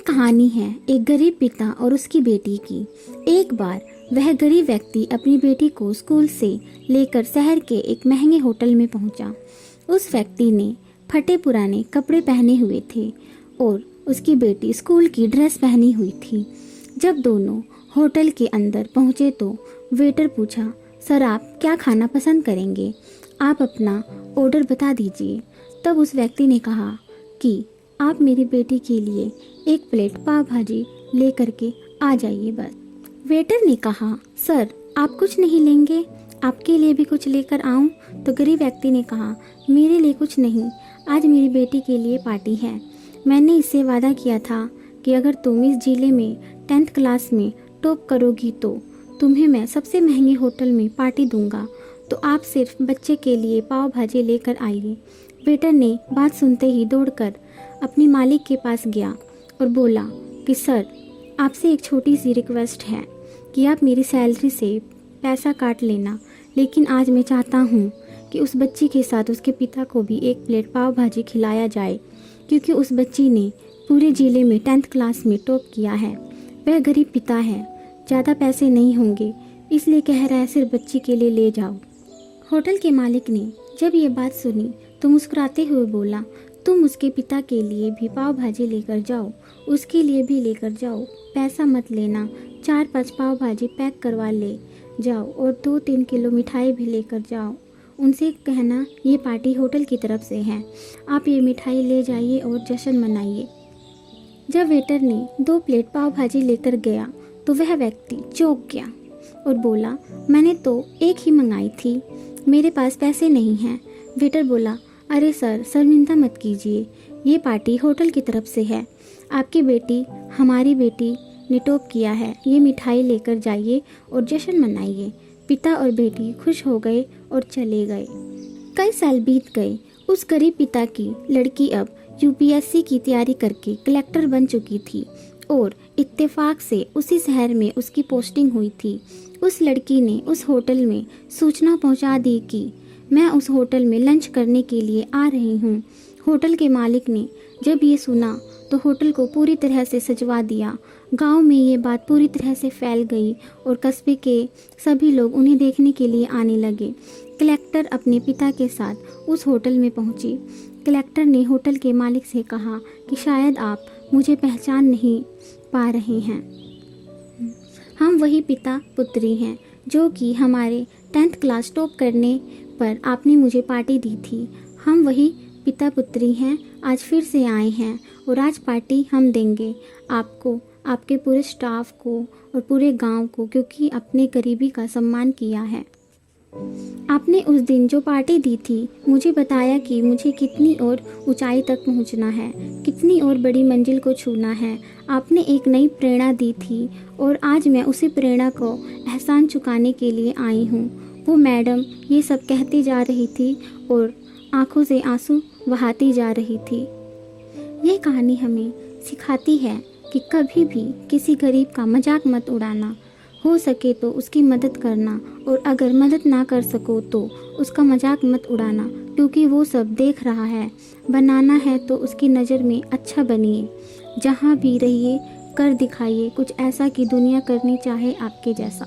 कहानी है एक गरीब पिता और उसकी बेटी की। एक बार वह गरीब व्यक्ति अपनी बेटी को स्कूल से लेकर शहर के एक महंगे होटल में पहुंचा। उस व्यक्ति ने फटे पुराने कपड़े पहने हुए थे और उसकी बेटी स्कूल की ड्रेस पहनी हुई थी। जब दोनों होटल के अंदर पहुंचे तो वेटर पूछा, सर आप क्या खाना पसंद करेंगे? आप अपना ऑर्डर बता दीजिए। तब उस व्यक्ति ने कहा कि आप मेरी बेटी के लिए एक प्लेट पाव भाजी लेकर के आ जाइए बस। वेटर ने कहा, सर आप कुछ नहीं लेंगे? आपके लिए भी कुछ लेकर आऊं? तो गरीब व्यक्ति ने कहा, मेरे लिए कुछ नहीं, आज मेरी बेटी के लिए पार्टी है। मैंने इससे वादा किया था कि अगर तुम इस जिले में 10th क्लास में टॉप करोगी तो तुम्हें मैं सबसे महंगे होटल में पार्टी दूंगा, तो आप सिर्फ बच्चे के लिए पाव भाजी लेकर आइए। वेटर ने बात सुनते ही दौड़कर अपने मालिक के पास गया और बोला कि सर आपसे एक छोटी सी रिक्वेस्ट है कि आप मेरी सैलरी से पैसा काट लेना, लेकिन आज मैं चाहता हूँ कि उस बच्ची के साथ उसके पिता को भी एक प्लेट पाव भाजी खिलाया जाए, क्योंकि उस बच्ची ने पूरे ज़िले में 10th क्लास में टॉप किया है। वह गरीब पिता है, ज़्यादा पैसे नहीं होंगे, इसलिए कह रहा है सिर्फ बच्ची के लिए ले जाओ। होटल के मालिक ने जब ये बात सुनी तो मुस्कुराते हुए बोला, तुम उसके पिता के लिए भी पाव भाजी लेकर जाओ, उसके लिए भी लेकर जाओ, पैसा मत लेना, 4-5 पाव भाजी पैक करवा ले जाओ और 2-3 किलो मिठाई भी लेकर जाओ। उनसे कहना ये पार्टी होटल की तरफ से है, आप ये मिठाई ले जाइए और जश्न मनाइए। जब वेटर ने 2 प्लेट पाव भाजी लेकर गया तो वह व्यक्ति चौंक गया और बोला, मैंने तो एक ही मंगाई थी, मेरे पास पैसे नहीं हैं। वेटर बोला, अरे सर शर्मिंदा मत कीजिए, ये पार्टी होटल की तरफ से है, आपकी बेटी हमारी बेटी ने टॉप किया है, ये मिठाई लेकर जाइए और जश्न मनाइए। पिता और बेटी खुश हो गए और चले गए। कई साल बीत गए। उस गरीब पिता की लड़की अब यूपीएससी की तैयारी करके कलेक्टर बन चुकी थी और इत्तेफाक से उसी शहर में उसकी पोस्टिंग हुई थी। उस लड़की ने उस होटल में सूचना पहुंचा दी कि मैं उस होटल में लंच करने के लिए आ रही हूँ। होटल के मालिक ने जब ये सुना तो होटल को पूरी तरह से सजवा दिया। गांव में ये बात पूरी तरह से फैल गई और कस्बे के सभी लोग उन्हें देखने के लिए आने लगे। कलेक्टर अपने पिता के साथ उस होटल में पहुंची। कलेक्टर ने होटल के मालिक से कहा कि शायद आप मुझे पहचान नहीं पा रहे हैं, हम वही पिता पुत्री हैं जो कि हमारे 10th क्लास टॉप करने पर आपने मुझे पार्टी दी थी। हम वही पिता पुत्री हैं, आज फिर से आए हैं और आज पार्टी हम देंगे आपको, आपके पूरे स्टाफ को और पूरे गांव को, क्योंकि अपने गरीबी का सम्मान किया है। आपने उस दिन जो पार्टी दी थी मुझे बताया कि मुझे कितनी और ऊंचाई तक पहुंचना है, कितनी और बड़ी मंजिल को छूना है। आपने एक नई प्रेरणा दी थी और आज मैं उसी प्रेरणा को एहसान चुकाने के लिए आई हूँ। वो मैडम ये सब कहती जा रही थी और आंखों से आंसू बहाती जा रही थी। ये कहानी हमें सिखाती है कि कभी भी किसी गरीब का मजाक मत उड़ाना, हो सके तो उसकी मदद करना, और अगर मदद ना कर सको तो उसका मजाक मत उड़ाना, क्योंकि वो सब देख रहा है। बनाना है तो उसकी नज़र में अच्छा बनिए, जहाँ भी रहिए कर दिखाइए कुछ ऐसा कि दुनिया करनी चाहे आपके जैसा।